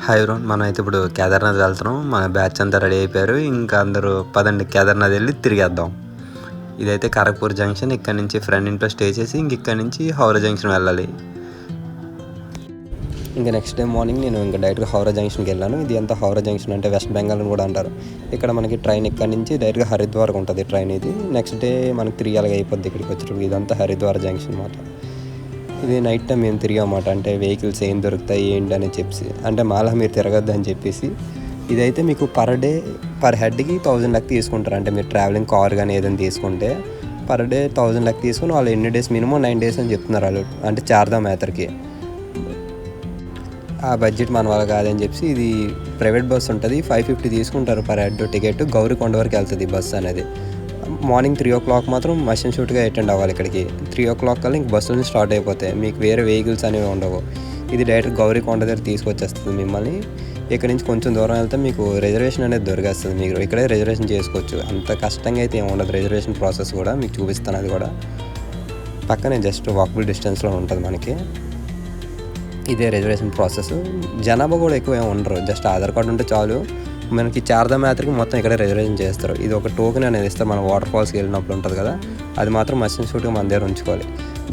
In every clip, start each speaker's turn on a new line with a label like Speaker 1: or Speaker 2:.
Speaker 1: Hi బ్రోన్, మనం అయితే ఇప్పుడు కేదార్నాథ్ వెళ్తున్నాం. మన బ్యాచ్ అంతా రెడీ అయిపోయారు. ఇంకా అందరూ పదండి కేదార్నాథ్ వెళ్ళి తిరిగేద్దాం. ఇదైతే ఖరగ్పూర్ జంక్షన్. ఇక్కడ నుంచి ఫ్రెండ్ ఇంట్లో స్టే చేసి ఇక్కడ నుంచి హౌరా జంక్షన్ వెళ్ళాలి. ఇంకా నెక్స్ట్ డే మార్నింగ్ నేను ఇంకా డైరెక్ట్గా హౌరా జంక్షన్కి వెళ్ళాను. ఇది అంతా హౌరా జంక్షన్ అంటే వెస్ట్ బెంగాల్ అని కూడా అంటారు. ఇక్కడ మనకి ట్రైన్ ఇక్కడ నుంచి డైరెక్ట్గా హరిద్వార్కి ఉంటుంది ట్రైన్. ఇది నెక్స్ట్ డే మనకి 3 అలాగే అయిపోద్ది ఇక్కడికి వచ్చేటప్పుడు. ఇదంతా హరిద్వార్ జంక్షన్ అన్నమాట. ఇది నైట్ టైం మేము తిరిగామాట. అంటే వెహికల్స్ ఏం దొరుకుతాయి ఏంటి అని చెప్పేసి, అంటే మాలా మీరు తిరగద్దు అని చెప్పేసి. ఇదైతే మీకు పర్ డే పర్ హెడ్కి 1000 లెక్క తీసుకుంటారు. అంటే మీరు ట్రావెలింగ్ కార్ కానీ ఏదైనా తీసుకుంటే పర్ డే 1000 లెక్క తీసుకుని వాళ్ళు ఎన్ని డేస్ మినిమం 9 డేస్ అని చెప్తున్నారు వాళ్ళు. అంటే చార్ధామ్ యాత్రకి ఆ బడ్జెట్ మన వాళ్ళ కాదని చెప్పి ఇది ప్రైవేట్ బస్ ఉంటుంది. 550 తీసుకుంటారు పర్ హెడ్ టికెట్. గౌరీకొండ వరకు వెళ్తుంది బస్ అనేది. మార్నింగ్ 3 o'clock మాత్రం మషన్ షూట్గా అటెండ్ అవ్వాలి ఇక్కడికి. 3 o'clock కల్లా ఇంక బస్సులు స్టార్ట్ అయిపోతాయి. మీకు వేరే వెహికల్స్ అనేవి ఉండవు. ఇది డైరెక్ట్ గౌరీకొండ దగ్గర తీసుకొచ్చేస్తుంది మిమ్మల్ని. ఇక్కడ నుంచి కొంచెం దూరం వెళ్తే మీకు రిజర్వేషన్ అనేది దొరికేస్తుంది. మీరు ఇక్కడే రిజర్వేషన్ చేసుకోవచ్చు. అంత కష్టంగా అయితే ఏమి ఉండదు. రిజర్వేషన్ ప్రాసెస్ కూడా మీకు చూపిస్తాను. అది కూడా పక్కనే జస్ట్ వాకబుల్ డిస్టెన్స్లో ఉంటుంది మనకి. ఇదే రిజర్వేషన్ ప్రాసెస్. జనాభా కూడా ఎక్కువ ఏమి ఉండరు. జస్ట్ ఆధార్ కార్డు ఉంటే చాలు. మనకి చార్ధామ్ యాత్రకి మొత్తం ఇక్కడ రిజర్వేషన్ చేస్తారు. ఇది ఒక టోకెన్ అనేది ఇస్తారు. మన వాటర్ ఫాల్స్కి వెళ్ళినప్పుడు ఉంటుంది కదా, అది మాత్రం మస్ట్ షూట్గా మన దగ్గర ఉంచుకోవాలి.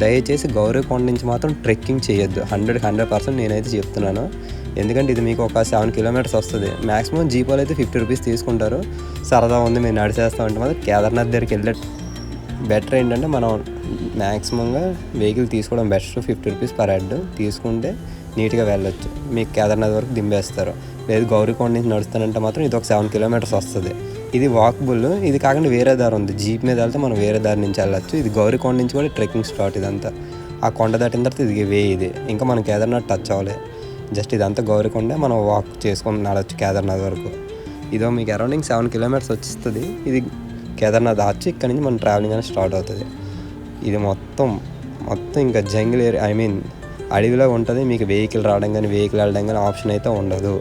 Speaker 1: దయచేసి గౌరీకొండ నుంచి మాత్రం ట్రెక్కింగ్ చేయొద్దు. 100% నేనైతే చెప్తున్నాను. ఎందుకంటే ఇది మీకు ఒక 7 kilometers వస్తుంది. మ్యాక్సిమం జీపోలు అయితే 50 rupees తీసుకుంటారు. సరదా ఉంది మేము నడిచేస్తామంటే మాత్రం కేదార్నాథ్ దగ్గరికి వెళ్ళే బెటర్ ఏంటంటే మనం మ్యాక్సిమంగా వెహికల్ తీసుకోవడం బెస్ట్. 50 rupees పర్ హెడ్ తీసుకుంటే నీట్గా వెళ్ళొచ్చు. మీకు కేదార్నాథ్ వరకు దింపేస్తారు. లేదు గౌరీకొండ నుంచి నడుస్తానంటే మాత్రం ఇది ఒక 7 kilometers వస్తుంది. ఇది వాకబుల్. ఇది కాకుండా వేరే దారి ఉంది. జీప్ మీద వెళ్తే మనం వేరే దారి నుంచి వెళ్ళొచ్చు. ఇది గౌరీకొండ నుంచి కూడా ట్రెక్కింగ్ స్టార్ట్. ఇదంతా ఆ కొండ దాటిన తర్వాత ఇది వే. ఇది ఇంకా మనం కేదార్నాథ్ టచ్ అవ్వాలి. జస్ట్ ఇదంతా గౌరీకొండ. మనం వాక్ చేసుకొని నడవచ్చు కేదార్నాథ్ వరకు. ఇదో మీకు అరౌండింగ్ 7 kilometers వచ్చేస్తుంది. ఇది కేదార్నాథ్ వచ్చి ఇక్కడ నుంచి మన ట్రావెలింగ్ అనేది స్టార్ట్ అవుతుంది. ఇది మొత్తం ఇంకా జంగిల్ ఏరియా, అడవిలో ఉంటుంది. మీకు వెహికల్ రావడం కానీ వెహికల్ వెళ్ళడం కానీ ఆప్షన్ అయితే ఉండదు.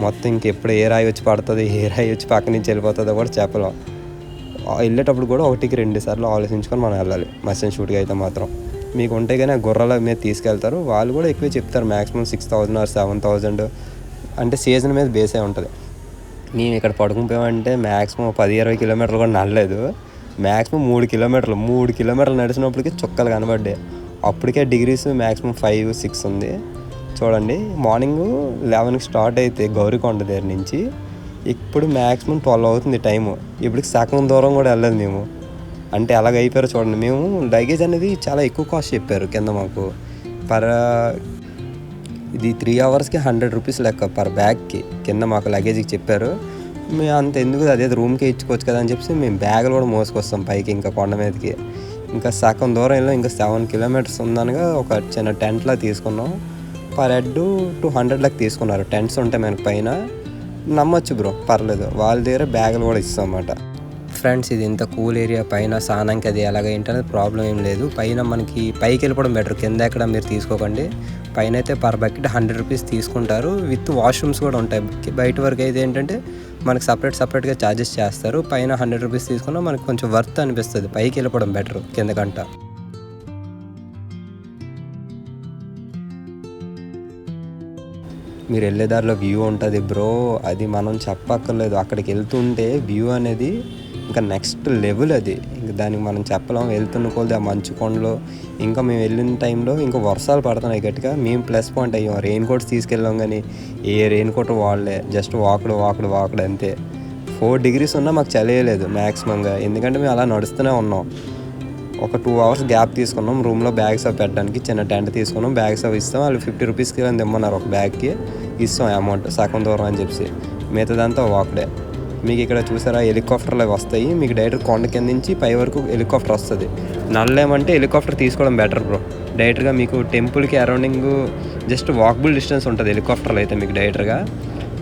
Speaker 1: మొత్తం ఇంకెప్పుడు ఏ రాయి వచ్చి పడుతుంది, ఏ రాయి వచ్చి పక్క నుంచి వెళ్ళిపోతుందో కూడా చెప్పలేం. వెళ్ళేటప్పుడు కూడా 1కి 2 సార్లు ఆలోచించుకొని మనం వెళ్ళాలి. మస్ట్ షూట్గా అయితే మాత్రం మీకు ఉంటే కానీ ఆ గుర్రాల మీద తీసుకెళ్తారు. వాళ్ళు కూడా ఎక్కువ చెప్తారు. మ్యాక్సిమం 6000 or 7000 అంటే సీజన్ మీద బేస్ అయి ఉంటుంది. మేము ఇక్కడ పడుకునిపోయామంటే మ్యాక్సిమం 10-20 kilometers కూడా నడలేదు. మ్యాక్సిమం 3 kilometers నడిచినప్పటికీ చుక్కలు కనబడ్డాయి. అప్పటికే డిగ్రీస్ మ్యాక్సిమం 5-6 ఉంది. చూడండి, మార్నింగ్ 11కి స్టార్ట్ అయితే గౌరీకొండ దగ్గర నుంచి ఇప్పుడు మ్యాక్సిమం 12 అవుతుంది టైము. ఇప్పటికి సగం దూరం కూడా వెళ్ళలేదు మేము. అంటే ఎలాగ అయిపోయారో చూడండి. మేము లగేజ్ అనేది చాలా ఎక్కువ కాస్ట్ చెప్పారు కింద మాకు. ఇది 3 hours 100 rupees లెక్క పర్ బ్యాగ్కి కింద మాకు లగేజ్కి చెప్పారు. మేము అంత ఎందుకు అదే రూమ్కి ఇచ్చుకోవచ్చు కదా అని చెప్పి మేము బ్యాగులు కూడా మోసుకొస్తాం పైకి ఇంకా కొండ మీదకి. ఇంకా సగం దూరం వెళ్ళాం. ఇంకా 7 kilometers ఉందనగా ఒక చిన్న టెంట్లా తీసుకున్నాం. పర్ హెడ్ 200 లెక్క తీసుకున్నారు. టెంట్స్ ఉంటాయి మనకి పైన. నమ్మొచ్చు బ్రో, పర్లేదు. వాళ్ళ దగ్గర బ్యాగులు కూడా ఇస్తాం అన్నమాట. ఫ్రెండ్స్, ఇది ఇంత కూల్ ఏరియా. పైన స్నానంకి అది ఎలాగ ఏంటనేది ప్రాబ్లం ఏం లేదు. పైన మనకి పైకి వెళ్ళిపోవడం బెటర్. కింద ఎక్కడ మీరు తీసుకోకండి. పైన అయితే పర్ బకెట్ 100 rupees తీసుకుంటారు. విత్ వాష్రూమ్స్ కూడా ఉంటాయి. బయట వరకు అయితే ఏంటంటే మనకి సపరేట్గా ఛార్జెస్ చేస్తారు. పైన 100 rupees తీసుకున్నా మనకు కొంచెం వర్త్ అనిపిస్తుంది. పైకి వెళ్ళిపోవడం బెటర్ కిందకంట. మీరు వెళ్ళే దారిలో వ్యూ ఉంటుంది బ్రో. అది మనం చెప్పక్కర్లేదు. అక్కడికి వెళ్తుంటే వ్యూ అనేది ఇంకా నెక్స్ట్ లెవెల్. అది ఇంకా దానికి మనం చెప్పలేం. వెళ్తున్న కొద్ది ఆ మంచు కొండలో ఇంకా మేము వెళ్ళిన టైంలో ఇంకా వర్షాలు పడుతున్నాయి గట్టిగా. మేము ప్లస్ పాయింట్ అయ్యాం. రెయిన్ కోట్స్ తీసుకెళ్ళాం కానీ ఏ రెయిన్ కోట్ వాడలే. జస్ట్ వాకుడు అంతే. 4 degrees ఉన్నా మాకు చలియలేదు మ్యాక్సిమంగా. ఎందుకంటే మేము అలా నడుస్తూనే ఉన్నాం. ఒక 2 hours గ్యాప్ తీసుకున్నాం. రూమ్లో బ్యాగ్స్ అవి పెట్టడానికి చిన్న టెంట్ తీసుకున్నాం. బ్యాగ్స్ అవి ఇస్తాం. వాళ్ళు 50 rupeesకి తెమ్మన్నారు ఒక బ్యాగ్కి. ఇస్తాం అమౌంట్ సగం దూరం అని చెప్పి. మిగతాదంతా వాకుడే. మీకు ఇక్కడ చూసారా హెలికాప్టర్లు అవి వస్తాయి. మీకు డైరెక్ట్ కొండ కింద నుంచి పై వరకు హెలికాప్టర్ వస్తుంది. నల్లేమంటే హెలికాప్టర్ తీసుకోవడం బెటర్ బ్రో. డైరెక్ట్గా మీకు టెంపుల్కి అరౌండింగ్ జస్ట్ వాకబుల్ డిస్టెన్స్ ఉంటుంది. హెలికాప్టర్లు అయితే మీకు డైరెక్ట్గా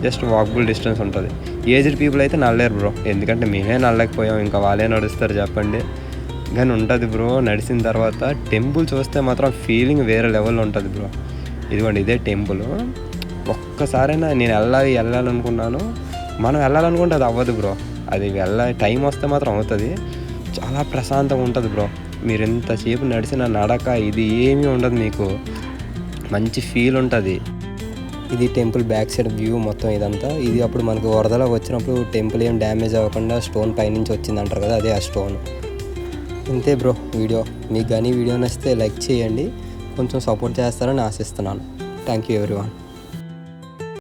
Speaker 1: జస్ట్ వాకబుల్ డిస్టెన్స్ ఉంటుంది. ఏజ్డ్ పీపుల్ అయితే నల్లేరు బ్రో. ఎందుకంటే మేమే నల్లకపోయాం, ఇంకా వాళ్ళే నడుస్తారు చెప్పండి. కానీ ఉంటుంది బ్రో. నడిచిన తర్వాత టెంపుల్ చూస్తే మాత్రం ఫీలింగ్ వేరే లెవెల్లో ఉంటుంది బ్రో. ఇదిగోండి, ఇదే టెంపుల్. ఒక్కసారైనా నేను వెళ్ళాలనుకున్నాను. మనం వెళ్ళాలనుకుంటే అది అవ్వదు బ్రో. అది టైం వస్తే మాత్రం అవుతుంది. చాలా ప్రశాంతంగా ఉంటుంది బ్రో. మీరు ఎంతసేపు నడిచిన నడక ఇది ఏమీ ఉండదు. మీకు మంచి ఫీల్ ఉంటుంది. ఇది టెంపుల్ బ్యాక్ సైడ్ వ్యూ మొత్తం ఇదంతా. ఇది అప్పుడు మనకు వరదలో వచ్చినప్పుడు టెంపుల్ ఏం డ్యామేజ్ అవ్వకుండా స్టోన్ పైనుంచి వచ్చింది అంటారు కదా, అదే ఆ స్టోన్. ఇంతే బ్రో వీడియో. మీకు కానీ వీడియో నచ్చితే లైక్ చేయండి, కొంచెం సపోర్ట్ చేస్తారని ఆశిస్తున్నాను. Thank you everyone.